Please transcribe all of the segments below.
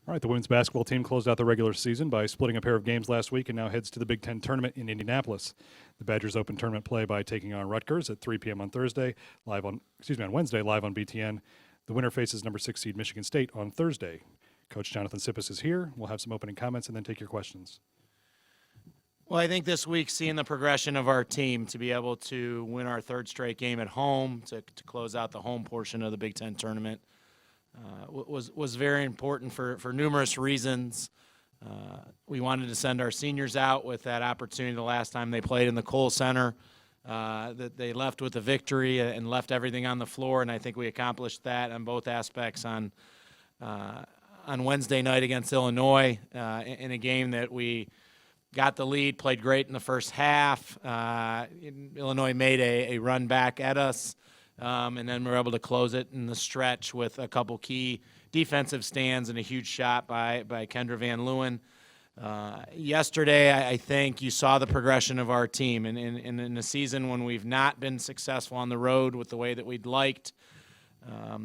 All right, the women's basketball team closed out the regular season by splitting a pair of games last week and now heads to the Big Ten tournament in Indianapolis. The Badgers open tournament play by taking on Rutgers at 3 p.m. on Wednesday, live on BTN. The winner faces number 6 seed Michigan State on Thursday. Coach Jonathan Tsipis is here. We'll have some opening comments and then take your questions. Well, I think this week, seeing the progression of our team to be able to win our third straight game at home to close out the home portion of the Big Ten tournament was very important for numerous reasons. We wanted to send our seniors out with that opportunity the last time they played in the Kohl Center, that they left with a victory and left everything on the floor, and I think we accomplished that on both aspects on Wednesday night against Illinois in a game that we got the lead, played great in the first half. Illinois made a run back at us. And then we were able to close it in the stretch with a couple key defensive stands and a huge shot by Kendra Van Leeuwen. Yesterday, I think you saw the progression of our team. And in a season when we've not been successful on the road with the way that we'd liked,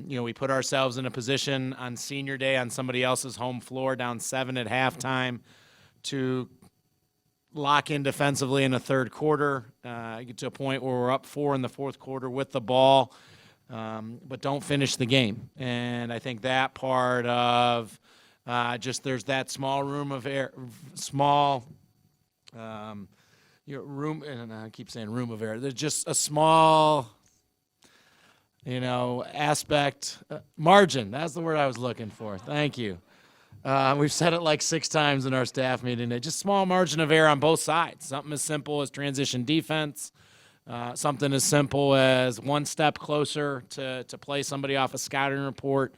we put ourselves in a position on senior day on somebody else's home floor, down 7 at halftime, to lock in defensively in the third quarter, get to a point where we're up 4 in the fourth quarter with the ball, but don't finish the game. And I think that part of just there's that small room of air, room, and I keep saying room of error. There's just a small, aspect, margin. That's the word I was looking for. Thank you. We've said it like 6 times in our staff meeting. Just small margin of error on both sides. Something as simple as transition defense. Something as simple as one step closer to play somebody off a scouting report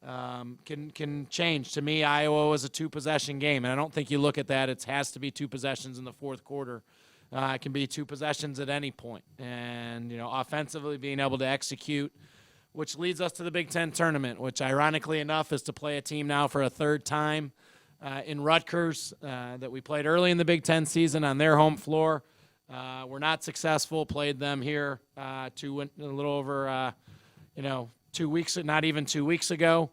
can change. To me, Iowa was a 2-possession game, and I don't think you look at that. It has to be 2 possessions in the fourth quarter. It can be 2 possessions at any point. And, offensively being able to execute, which leads us to the Big Ten tournament, which ironically enough is to play a team now for a third time in Rutgers that we played early in the Big Ten season on their home floor. We're not successful, played them here a little over, 2 weeks, not even 2 weeks ago.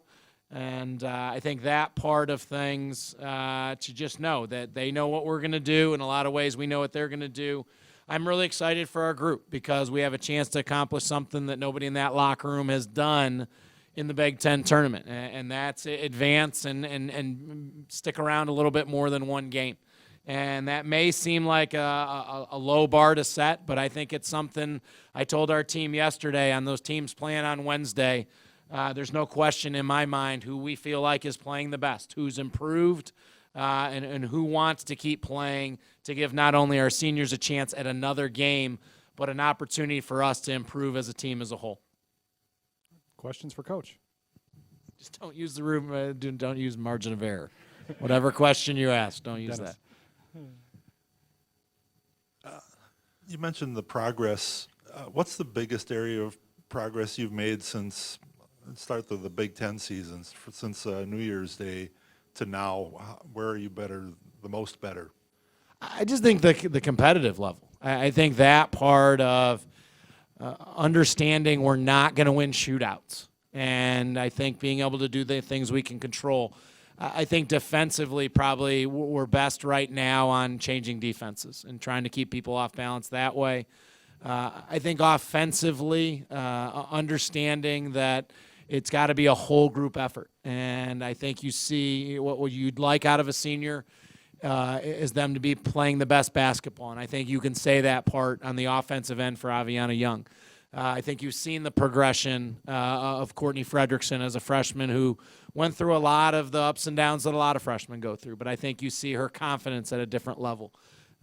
And I think that part of things to just know that they know what we're going to do. In a lot of ways, we know what they're going to do. I'm really excited for our group because we have a chance to accomplish something that nobody in that locker room has done in the Big Ten tournament, and that's advance and stick around a little bit more than one game. And that may seem like a low bar to set, but I think it's something I told our team yesterday on those teams playing on Wednesday. There's no question in my mind who we feel like is playing the best, who's improved, and who wants to keep playing to give not only our seniors a chance at another game, but an opportunity for us to improve as a team as a whole. Questions for Coach? Just don't use the room. Don't use margin of error. Whatever question you ask, don't use Dennis. that. You mentioned the progress. What's the biggest area of progress you've made since start of the Big Ten seasons, since New Year's Day to now? Where are you better, the most better? I just think the competitive level. I think that part of understanding we're not going to win shootouts, and I think being able to do the things we can control. I think defensively probably we're best right now on changing defenses and trying to keep people off balance that way. I think offensively, understanding that it's got to be a whole group effort, and I think you see what you'd like out of a senior is them to be playing the best basketball, and I think you can say that part on the offensive end for Aviana Young. I think you've seen the progression of Courtney Fredrickson as a freshman who went through a lot of the ups and downs that a lot of freshmen go through, but I think you see her confidence at a different level.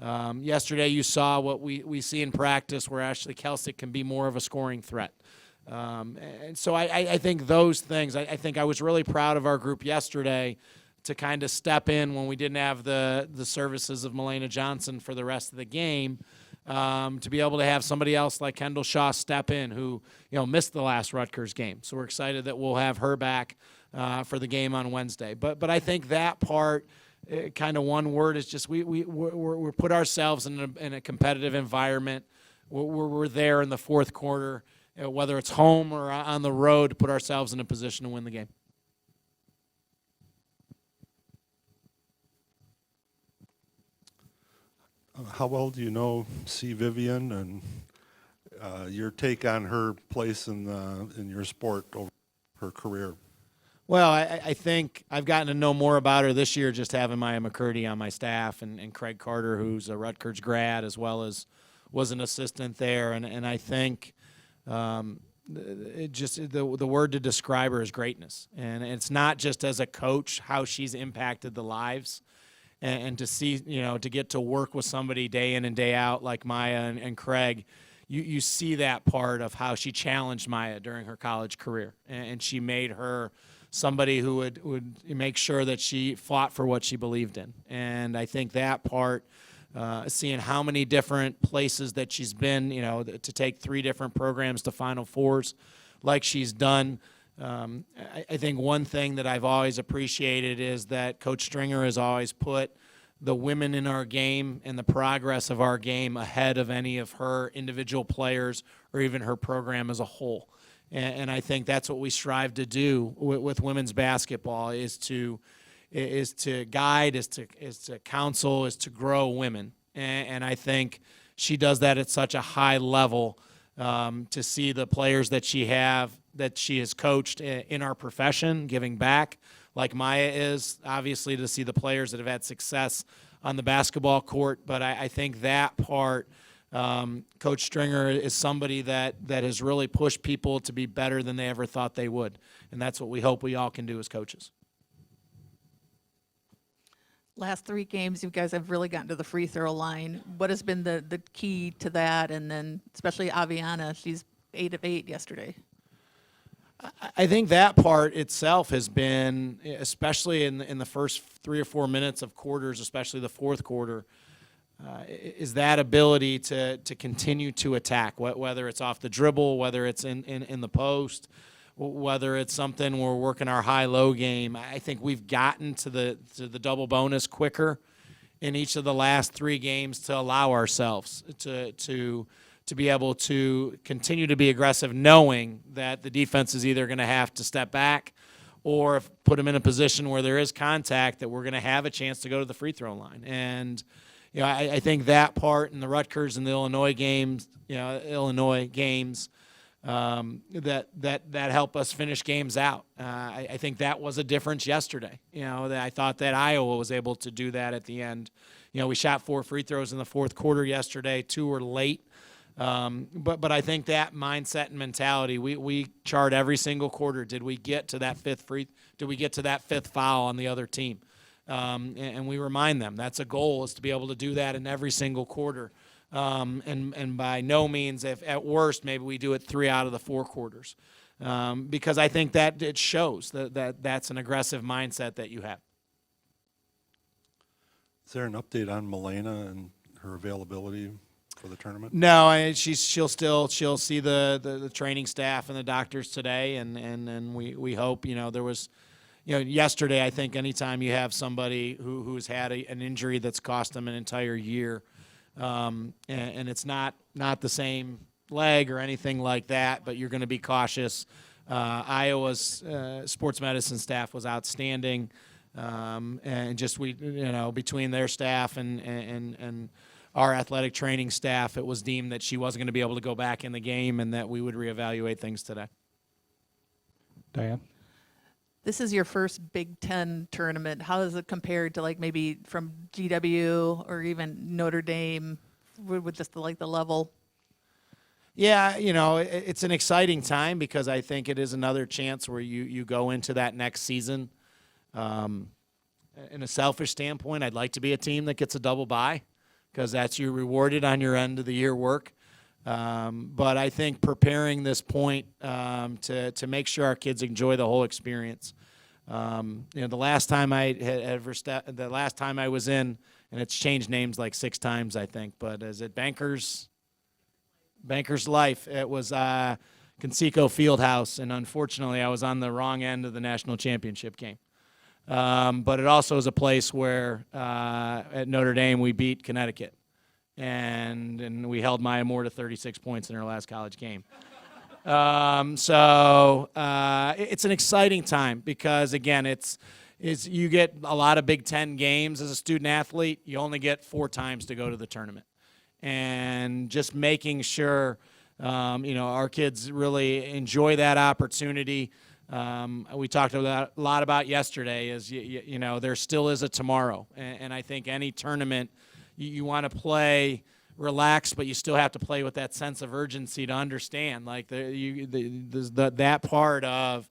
Yesterday you saw what we see in practice where Ashley Kelsick can be more of a scoring threat. And so I think those things, I think I was really proud of our group yesterday to kind of step in when we didn't have the services of Melena Johnson for the rest of the game, to be able to have somebody else like Kendall Shaw step in who missed the last Rutgers game. So we're excited that we'll have her back for the game on Wednesday. But I think that part, kind of one word, is just we're put ourselves in a competitive environment. We're there in the fourth quarter, whether it's home or on the road, to put ourselves in a position to win the game. How well do you see Vivian, and your take on her place in your sport over her career? Well, I think I've gotten to know more about her this year just having Maya McCurdy on my staff and Craig Carter, who's a Rutgers grad, as well as was an assistant there. And I think the word to describe her is greatness. And it's not just as a coach how she's impacted the lives. And to see, to get to work with somebody day in and day out like Maya and Craig, you see that part of how she challenged Maya during her college career. And she made her somebody who would make sure that she fought for what she believed in. And I think that part, seeing how many different places that she's been, to take 3 different programs to Final Fours like she's done. I think one thing that I've always appreciated is that Coach Stringer has always put the women in our game and the progress of our game ahead of any of her individual players or even her program as a whole. And I think that's what we strive to do with women's basketball is to guide, is to counsel, is to grow women. And I think she does that at such a high level to see the players that she has coached in our profession, giving back, like Maya is, obviously to see the players that have had success on the basketball court. But I think that part, Coach Stringer is somebody that has really pushed people to be better than they ever thought they would. And that's what we hope we all can do as coaches. Last 3 games, you guys have really gotten to the free throw line. What has been the key to that? And then especially Aviana, she's 8 of 8 yesterday. I think that part itself has been, especially in the first 3 or 4 minutes of quarters, especially the fourth quarter, is that ability to continue to attack, whether it's off the dribble, whether it's in the post, whether it's something we're working our high-low game. I think we've gotten to the double bonus quicker in each of the last 3 games to allow ourselves to be able to continue to be aggressive, knowing that the defense is either going to have to step back or put them in a position where there is contact that we're going to have a chance to go to the free throw line. And I think that part in the Rutgers and the Illinois games, that help us finish games out. I think that was a difference yesterday. That I thought that Iowa was able to do that at the end. We shot 4 free throws in the fourth quarter yesterday. 2 were late. But I think that mindset and mentality, we chart every single quarter. Did we get to that fifth foul on the other team? And we remind them that's a goal, is to be able to do that in every single quarter. And by no means, if at worst, maybe we do it 3 out of the 4 quarters. Because I think that it shows that's an aggressive mindset that you have. Is there an update on Milena and her availability for the tournament? No, she'll see the training staff and the doctors today, and we hope. There was, yesterday I think anytime you have somebody who's had an injury that's cost them an entire year, and it's not the same leg or anything like that, but you're going to be cautious. Iowa's sports medicine staff was outstanding, and just between their staff and our athletic training staff, it was deemed that she wasn't going to be able to go back in the game and that we would reevaluate things today. Diane? This is your first Big Ten tournament. How does it compare to maybe from GW or even Notre Dame with just the level? Yeah, it's an exciting time because I think it is another chance where you go into that next season. In a selfish standpoint, I'd like to be a team that gets a double bye, because that's you rewarded on your end of the year work. But I think preparing this point to make sure our kids enjoy the whole experience. The last time the last time I was in, and it's changed names like 6 times, I think, but is it Bankers Life? It was Conseco Fieldhouse, and unfortunately I was on the wrong end of the national championship game. But it also is a place where at Notre Dame we beat Connecticut, and we held Maya Moore to 36 points in her last college game. So it's an exciting time because, again, it's is you get a lot of Big Ten games as a student athlete. You only get 4 times to go to the tournament. And just making sure, our kids really enjoy that opportunity. We talked a lot about yesterday is, there still is a tomorrow. And I think any tournament, you want to play relaxed, but you still have to play with that sense of urgency to understand. Like that part of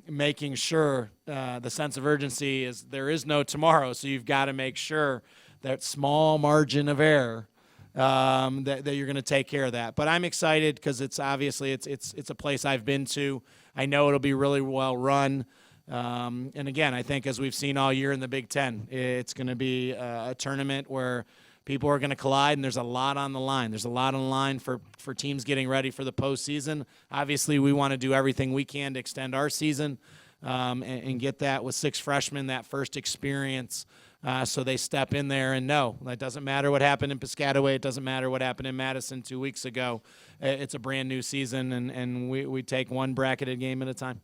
making sure the sense of urgency is there is no tomorrow, so you've got to make sure that small margin of error that you're going to take care of that. But I'm excited because it's obviously it's a place I've been to. I know it'll be really well run. And again, I think as we've seen all year in the Big Ten, it's going to be a tournament where people are going to collide, and there's a lot on the line. There's a lot on the line for teams getting ready for the postseason. Obviously, we want to do everything we can to extend our season and get that with 6 freshmen, that first experience, so they step in there and know. It doesn't matter what happened in Piscataway. It doesn't matter what happened in Madison 2 weeks ago. It's a brand-new season, and we take one bracketed game at a time.